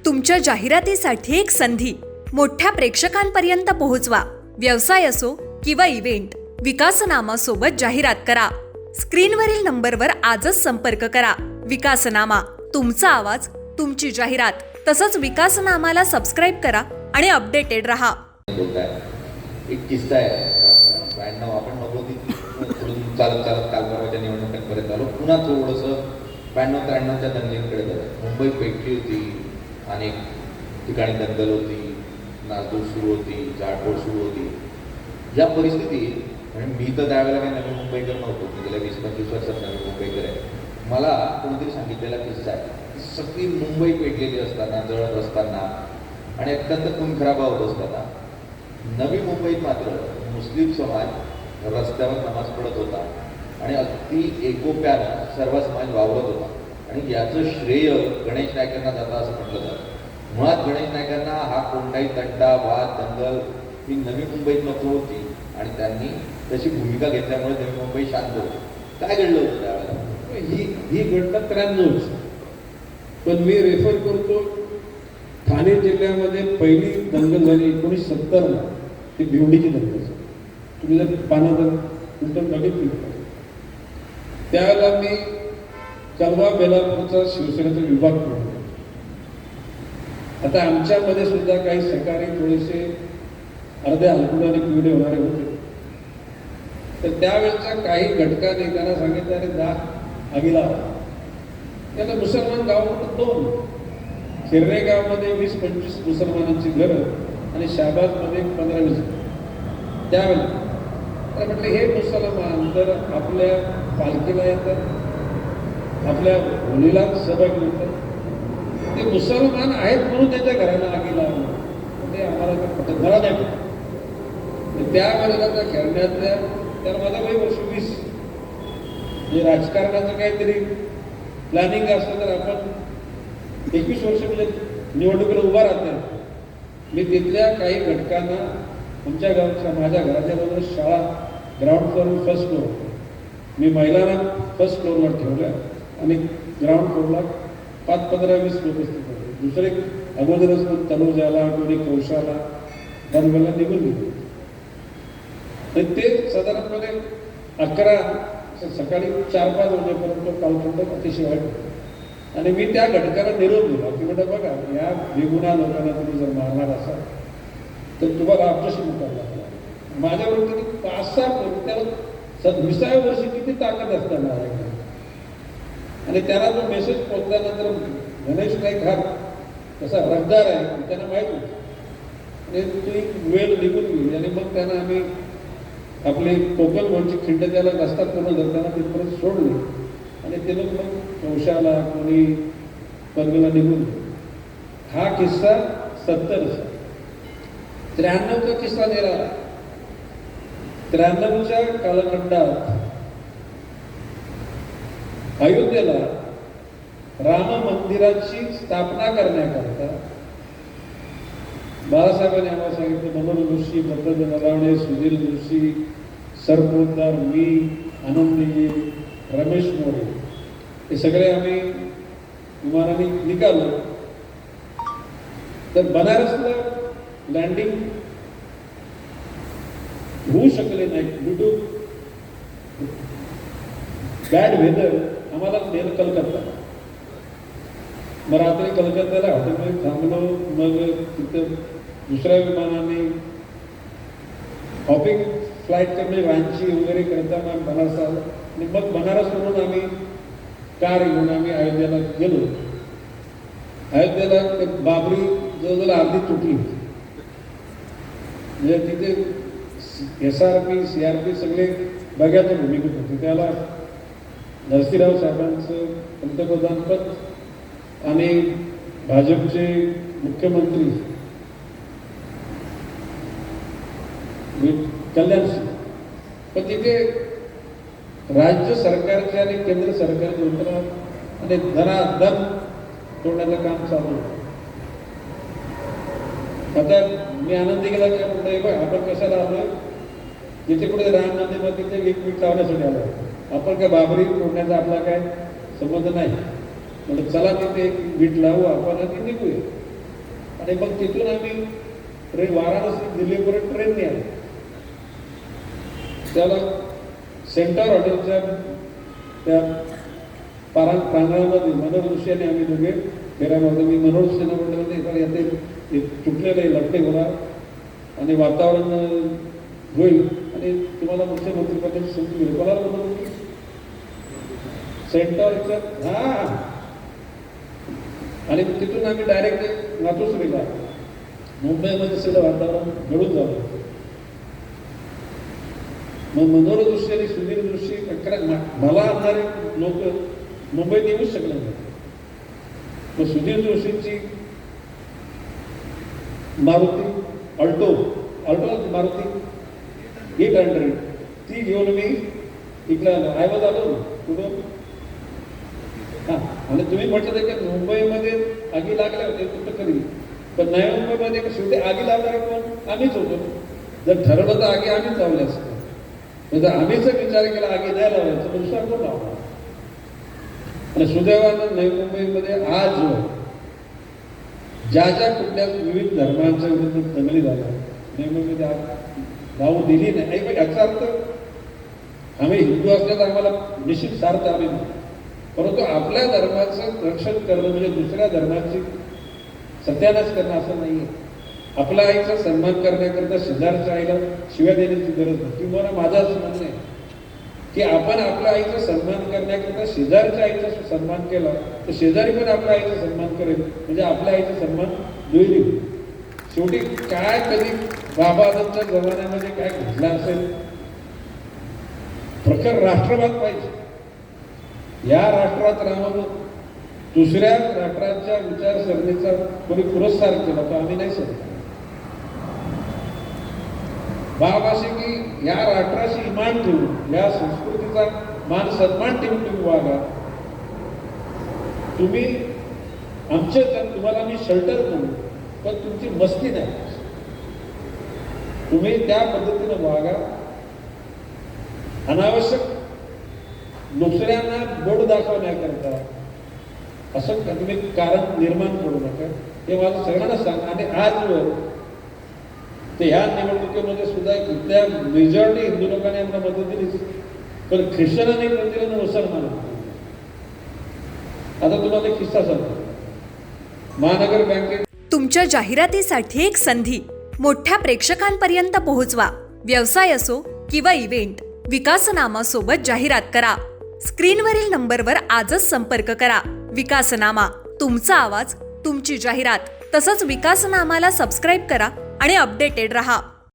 तुमच्या जाहिरातीसाठी एक संधी मोठ्या प्रेक्षकांपर्यंत पोहोचवा. व्यवसाय असो किंवा इव्हेंट, विकासनामासोबत जाहिरात करा. स्क्रीनवरील नंबरवर आजच संपर्क करा. विकासनामा, तुमचा आवाज, तुमची जाहिरात. तसंच विकासनामाला सबस्क्राईब करा आणि अपडेटेड रहा. एक किस्सा आहे. 92 आपण नको चालत काल परवाच्या निवडणुकांपर्यंत आलो. पुन्हा थोडंसं 92-93च्या दंगलींकडे जातो. मुंबई पेटली होती, अनेक ठिकाणी दंगल होती, नासधूस सुरू होती, जाळपोळ सुरू होती. या परिस्थितीत म्हणजे मी तर त्यावेळेला काही नवी मुंबईकर नव्हतो, मी गेल्या 20-25 वर्षात नवी मुंबईकर आहे. मला कोणीतरी सांगितलेला किस्सा आहे. सगळी मुंबई पेटलेली असताना, जळत असताना आणि अत्यंत खून खराबा होत असताना नवी मुंबईत मात्र मुस्लिम समाज रस्त्यावर नमाज पडत होता आणि अगदी एकोप्यानं सर्व समाज वावरत होता. आणि याचं श्रेय गणेश नायकांना जातं असं म्हटलं जातं. मुळात गणेश नायकांना हा कोणताही तंटा, वाद, दंगल ही नवी मुंबईत नको होती आणि त्यांनी तशी भूमिका घेतल्यामुळे नवी मुंबई शांत होती. काय घडलं होतं त्यावेळेला? ही घटना 93. पण मी रेफर करतो, ठाणे जिल्ह्यामध्ये पहिली दंगल झाली 1970ला, ती भिवंडीची दंगल. तुम्ही जर पानावर उलटून बघितली त्यावेळेला मी कलवा बेलापूरचा शिवसेनेचा विभाग केला. आता आमच्यामध्ये सुद्धा काही सहकारी थोडेसे अर्ध्या हलकुडाने पिवळे होणारे होते. तर त्यावेळेच्या काही घटकाने त्यांना सांगितलं, अरे जा आगीला. त्याला मुसलमान गाव होतं 2. शिर्णे गावमध्ये 20-25 मुसलमानांची घरं आणि शाहबाजमध्ये 15-20. त्यावेळेला तर म्हटलं, हे मुसलमान तर आपल्या पालखीला येतात, आपल्या होळीला सहभागी होतात, ते मुसलमान आहेत म्हणून त्याच्या घराला आगी लावलं, ते आम्हाला घरा नाही. त्यावेळेला त्या खेळण्यातल्या त्याला माझा वय वर्ष 20. म्हणजे राजकारणाचं काहीतरी प्लॅनिंग असलं तर आपण 21 वर्ष म्हणजे निवडणुकीला उभा राहतात. मी तिथल्या काही घटकांना आमच्या गावच्या, माझ्या घराच्या बरोबर शाळा ग्राउंड फ्लोअर, फर्स्ट फ्लोअर, मी महिलांना फर्स्ट फ्लोअरला ठेवल्या आणि ग्राउंड फ्लोअरला 5-15-20 लोक असते. दुसरे अगोदरच पण तनुजाला, कोणी कौशाला, दरम्यानला निघून गेले. ते साधारणपणे 11 सकाळी 4-5 वाजेपर्यंत कालखंड अतिशय वाईट. आणि मी त्या घटकाला निरोप दिला की बेटा बघा, या बेगुन्हा लोकांना तुम्ही जर मारणार असाल तर तुम्हाला आमच्याशी मुकाबला लागला. माझ्याबरोबर 5-6 त्याला 20व्या वर्षी किती ताकद असते माझ्याकडे. आणि त्याला तो मेसेज पोहोचल्यानंतर गणेश नाईक हा कसा रगदार आहे त्यांना माहीत होतं. आणि ती वेळ निघून गेली आणि मग त्यांना आम्ही आपली कोकण म्हणची खिंड त्याला रस्ता पूर्ण धरताना तिथपर्यंत सोडली आणि ते लोक मग कौशाला, कोणी परगला निघून. हा किस्सा 70चा. 93चा किस्सा निराळा. 93च्या कालखंडात अयोध्येला राम मंदिराची स्थापना करण्याकरता बाळासाहेबांनी आम्हाला सांगितलं, मनोज जोशी, पद्मनाभ नलावडे, सुधीर जोशी, सरपोतदार, मी, आनंदजी, रमेश मोरे, हे सगळे आम्ही विमानाने निघालो. तर बनारसला लँडिंग होऊ शकले नाही ड्यू टू बॅड वेदर. आम्हाला नेलं कलकत्ता. मग रात्री कलकत्त्याला हॉटेलमध्ये थांबलो. मग तिथं दुसऱ्या विमानाने हॉपिंग फ्लाईट करणे, रांची वगैरे करताना बनारस आलो. आणि मग बनारसवरून आम्ही कार घेऊन आम्ही अयोध्येला गेलो. अयोध्येला बाबरी जवळजवळ अर्धी तुटली. म्हणजे तिथे SRP, CRP सगळे बघ्याच्या भूमिकेत होते. त्याला नरसिंहराव साहेबांचं पंतप्रधानपद आणि भाजपचे मुख्यमंत्री कल्याण सिंग. पण तिथे राज्य सरकारचे आणि केंद्र सरकारचे उतरा आणि धनाधन तोडण्याचं काम चालू होतं. आता मी आनंदी गेला काय म्हणतोय, बघ आपण कशाला आलोय, जिथे कुठे राम मंदिर तिथे 1 मीठ लावण्यासाठी आलो. आपण काय बाबरी तोडण्याचा आपला काय संबंध नाही. म्हणजे चला तिथे एक मीठ लावू आपण आणि निघूया. आणि मग तिथून आम्ही वाराणसी दिल्लीपर्यंत ट्रेनने आलो. त्याला सेंटर हॉटेलच्या त्या प्रांगणामध्ये मनोहर जोशी आणि आम्ही दोघे फेऱ्या मारतो. मी मनोहर जोशींना म्हटलं नाही याते तुटलेलं लढते होणार आणि वातावरण होईल आणि तुम्हाला मुख्यमंत्रीपदाची संधी मिळेल. कोणाला म्हणतो सेंटरच्या हा. आणि तिथून आम्ही डायरेक्ट मातोश्रीला मुंबईमध्ये सगळं वातावरण घडून झालं. मग मनोहर जोशी आणि सुधीर जोशी मला आणणारे लोक मुंबईत येऊच शकले नाही. मग सुधीर जोशींची मारुती अल्टो मारुती 800 ती घेऊन मी इकडं आयवत आलो कुठं. हा आणि तुम्ही म्हटलं की मुंबईमध्ये आगी लागल्या होत्या कुठं कधी, पण नवी मुंबईमध्ये शेवटी आगी लागणारे कोण आम्हीच होतो. जर ठरवलं तर आगी आम्हीच लावल्या असतं. जर आम्हीच विचार केला आगी नाही लावायचं तर दुसरा कोण लावणार. आणि सुदैवानं नवी मुंबईमध्ये आज ज्या कुठल्या विविध धर्मांच्या विरुद्ध दंगली झाल्या नवी मुंबईमध्ये आज लावून दिली नाही. याचा अर्थ आम्ही हिंदू असल्यास आम्हाला निश्चित सार्थ आम्ही नाही, परंतु आपल्या धर्माचं रक्षण करणं म्हणजे दुसऱ्या धर्माची सत्यानाश करणं असं नाही आहे. आपल्या आईचा सन्मान करण्याकरता शेजारच्या आईला शिव्या देण्याची गरज नाही. किंवा माझं असं म्हणणं आहे की आपण आपल्या आईचा सन्मान करण्याकरता शेजारच्या आईचा सन्मान केला तर शेजारी पण आपल्या आईचा सन्मान करेल, म्हणजे आपल्या आईचा सन्मान दुहेरी. शेवटी काय कधी बाबांच्या जमान्यामध्ये काय घडलं असेल, प्रखर राष्ट्रवाद पाहिजे. या राष्ट्रात राहून दुसऱ्या राष्ट्राच्या विचारसरणीचा कोणी पुरस्कार केला तर आम्ही नाही सांगतो. बाब असे की या राष्ट्राशी इमान ठेवून या संस्कृतीचा मान सन्मान ठेवून तुम्ही वागा. तुम्ही आमचे तुम्हाला मी शेल्टर करू पण तुमची मस्ती नाही. तुम्ही त्या पद्धतीने वागा. अनावश्यक दुसऱ्यांना बोट दाखवण्याकरता असं तुम्ही कारण निर्माण करू नका. हे मला सगळ्यांना सांग. आणि आजवर ते ह्या निवडणुकीमध्ये सुद्धा इथल्या मेजॉरिटी हिंदू लोकांनी आम्हाला मदत दिली, पण ख्रिश्चनांनी पण दिलं ना मुसलमान. आता तुम्हाला एक किस्सा सांगतो. महानगर बँकेत तुमच्या जाहिरातीसाठी एक संधी मोठ्या प्रेक्षकांपर्यंत पोहोचवा. व्यवसाय असो किंवा इव्हेंट, विकासनामासोबत जाहिरात करा. स्क्रीनवरील नंबरवर आजच संपर्क करा. विकासनामा, तुमचा आवाज, तुमची जाहिरात. तसंच विकासनामाला सबस्क्राईब करा आणि अपडेटेड रहा.